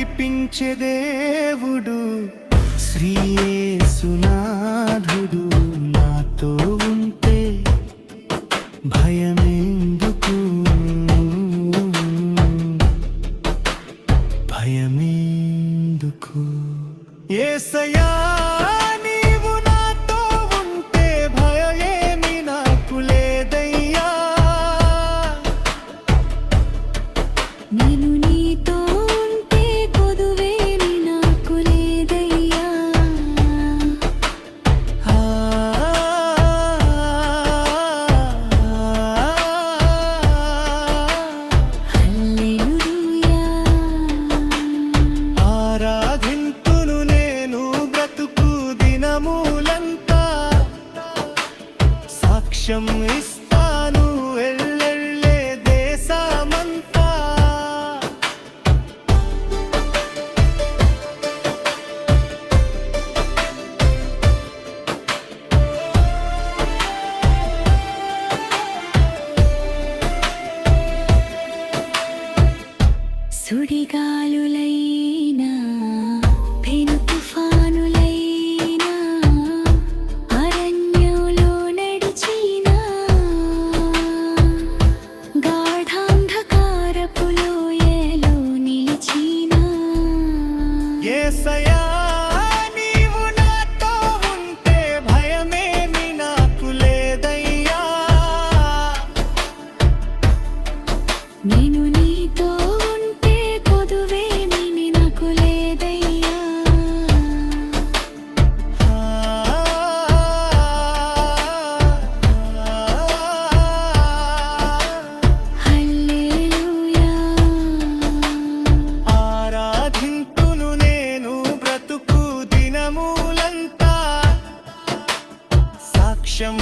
నడిపించే దేవుడు శ్రీ యేసునాథుడు నాతో ఉంటే భయమెందుకు భయమెందుకు యేసయ్యా నీవు నాతో ఉంటే భయమేమి నాకు లేదయ్యా నేను నీతో ఉంటే కొదువేమి నాకు లేదయ్యా హల్లెలూయా ఆరాధింతును నేను బ్రతుకు దినములంతా సాక్ష్యం ఇస్తాను ఎల్లెళ్ళే దేశమంతా సుడిగాలులైనా పెను తుఫానులైనా అరణ్యంలో నడిచినా గాఢాంధకారపు లోయలో నిలిచినా యేసయ్యా నీవు నాతో ఉంటే భయమేమి నాకు లేదయ్యా నేను నీతో ఉంటే కొదువేమి నాకు లేదయ్యా హల్లెలూయా ఆరాధింతును నేను బ్రతుకు దినములంతా సాక్ష్యం